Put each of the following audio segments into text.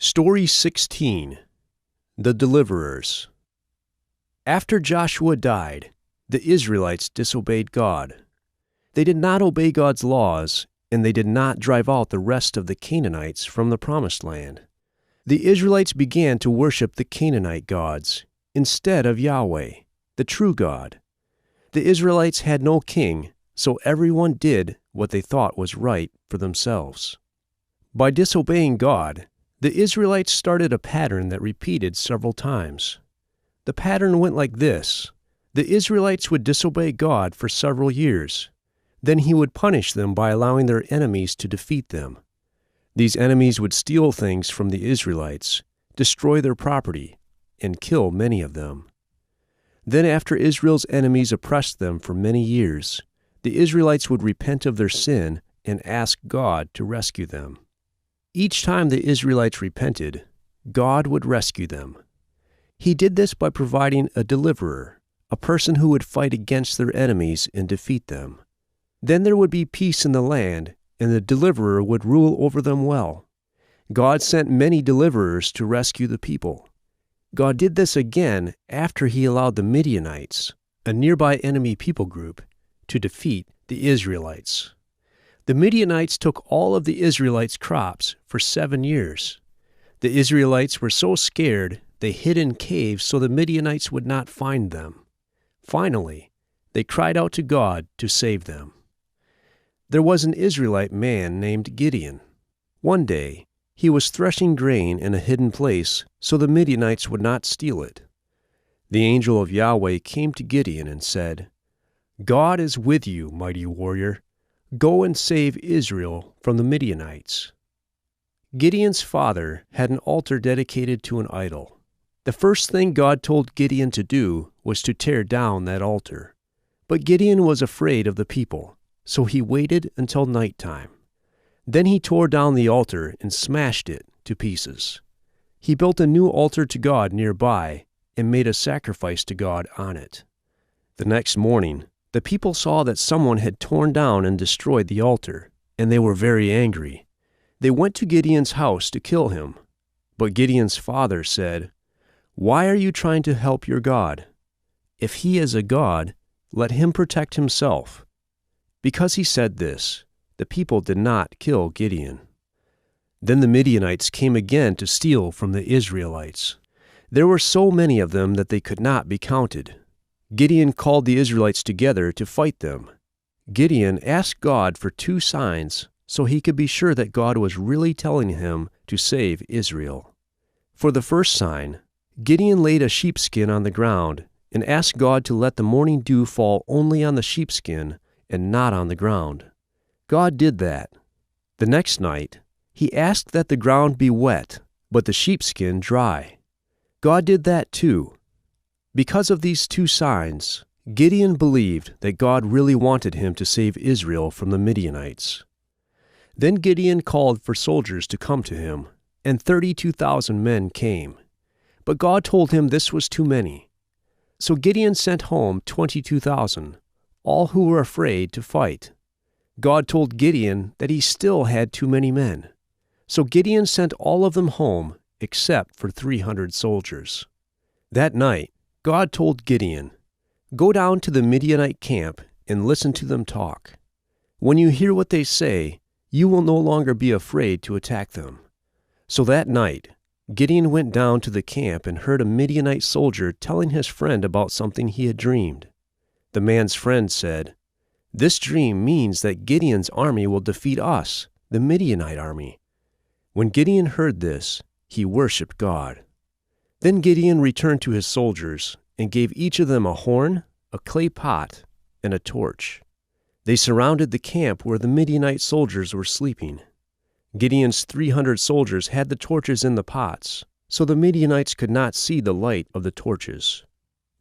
Story 16. The Deliverers. After Joshua died, the Israelites disobeyed God. They did not obey God's laws, and they did not drive out the rest of the Canaanites from the Promised Land. The Israelites began to worship the Canaanite gods instead of Yahweh, the true God. The Israelites had no king, so everyone did what they thought was right for themselves. By disobeying God, the Israelites started a pattern that repeated several times. The pattern went like this. The Israelites would disobey God for several years. Then He would punish them by allowing their enemies to defeat them. These enemies would steal things from the Israelites, destroy their property, and kill many of them. Then after Israel's enemies oppressed them for many years, the Israelites would repent of their sin and ask God to rescue them. Each time the Israelites repented, God would rescue them. He did this by providing a deliverer, a person who would fight against their enemies and defeat them. Then there would be peace in the land, and the deliverer would rule over them well. God sent many deliverers to rescue the people. God did this again after He allowed the Midianites, a nearby enemy people group, to defeat the Israelites. The Midianites took all of the Israelites' crops for 7 years. The Israelites were so scared they hid in caves so the Midianites would not find them. Finally, they cried out to God to save them. There was an Israelite man named Gideon. One day, he was threshing grain in a hidden place so the Midianites would not steal it. The angel of Yahweh came to Gideon and said, "God is with you, mighty warrior. Go and save Israel from the Midianites." Gideon's father had an altar dedicated to an idol. The first thing God told Gideon to do was to tear down that altar. But Gideon was afraid of the people, so he waited until nighttime. Then he tore down the altar and smashed it to pieces. He built a new altar to God nearby and made a sacrifice to God on it. The next morning, the people saw that someone had torn down and destroyed the altar, and they were very angry. They went to Gideon's house to kill him. But Gideon's father said, "Why are you trying to help your God? If he is a god, let him protect himself." Because he said this, the people did not kill Gideon. Then the Midianites came again to steal from the Israelites. There were so many of them that they could not be counted. Gideon called the Israelites together to fight them. Gideon asked God for 2 signs so he could be sure that God was really telling him to save Israel. For the first sign, Gideon laid a sheepskin on the ground and asked God to let the morning dew fall only on the sheepskin and not on the ground. God did that. The next night, he asked that the ground be wet, but the sheepskin dry. God did that too. Because of these 2 signs, Gideon believed that God really wanted him to save Israel from the Midianites. Then Gideon called for soldiers to come to him, and 32,000 men came. But God told him this was too many. So Gideon sent home 22,000, all who were afraid to fight. God told Gideon that he still had too many men. So Gideon sent all of them home except for 300 soldiers. That night, God told Gideon, "Go down to the Midianite camp and listen to them talk. When you hear what they say, you will no longer be afraid to attack them." So that night, Gideon went down to the camp and heard a Midianite soldier telling his friend about something he had dreamed. The man's friend said, "This dream means that Gideon's army will defeat us, the Midianite army." When Gideon heard this, he worshipped God. Then Gideon returned to his soldiers and gave each of them a horn, a clay pot, and a torch. They surrounded the camp where the Midianite soldiers were sleeping. Gideon's 300 soldiers had the torches in the pots, so the Midianites could not see the light of the torches.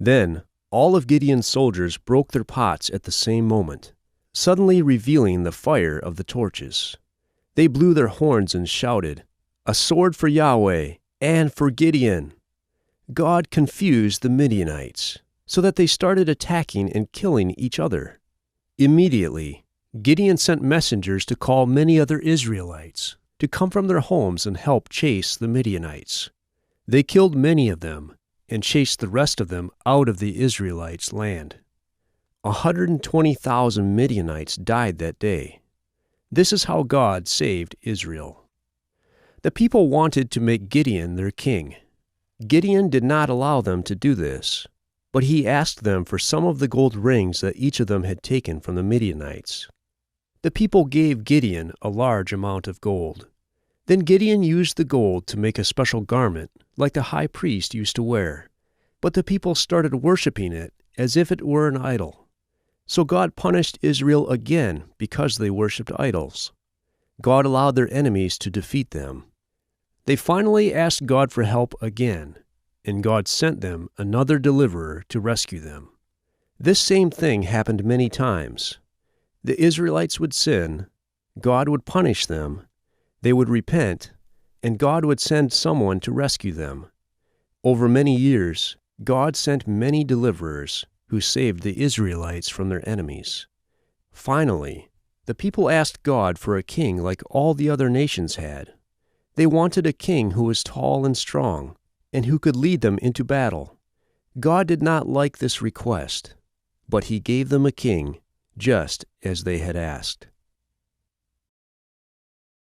Then all of Gideon's soldiers broke their pots at the same moment, suddenly revealing the fire of the torches. They blew their horns and shouted, "A sword for Yahweh and for Gideon!" God confused the Midianites, so that they started attacking and killing each other. Immediately, Gideon sent messengers to call many other Israelites. to come from their homes and help chase the Midianites. They killed many of them and chased the rest of them out of the Israelites' land. 120,000 Midianites died that day. This is how God saved Israel. The people wanted to make Gideon their king. Gideon did not allow them to do this, but he asked them for some of the gold rings that each of them had taken from the Midianites. The people gave Gideon a large amount of gold. Then Gideon used the gold to make a special garment, like the high priest used to wear. But the people started worshiping it as if it were an idol. So God punished Israel again because they worshipped idols. God allowed their enemies to defeat them. They finally asked God for help again, and God sent them another deliverer to rescue them. This same thing happened many times. The Israelites would sin, God would punish them, they would repent, and God would send someone to rescue them. Over many years, God sent many deliverers who saved the Israelites from their enemies. Finally, the people asked God for a king like all the other nations had. They wanted a king who was tall and strong, and who could lead them into battle. God did not like this request, but he gave them a king, just as they had asked.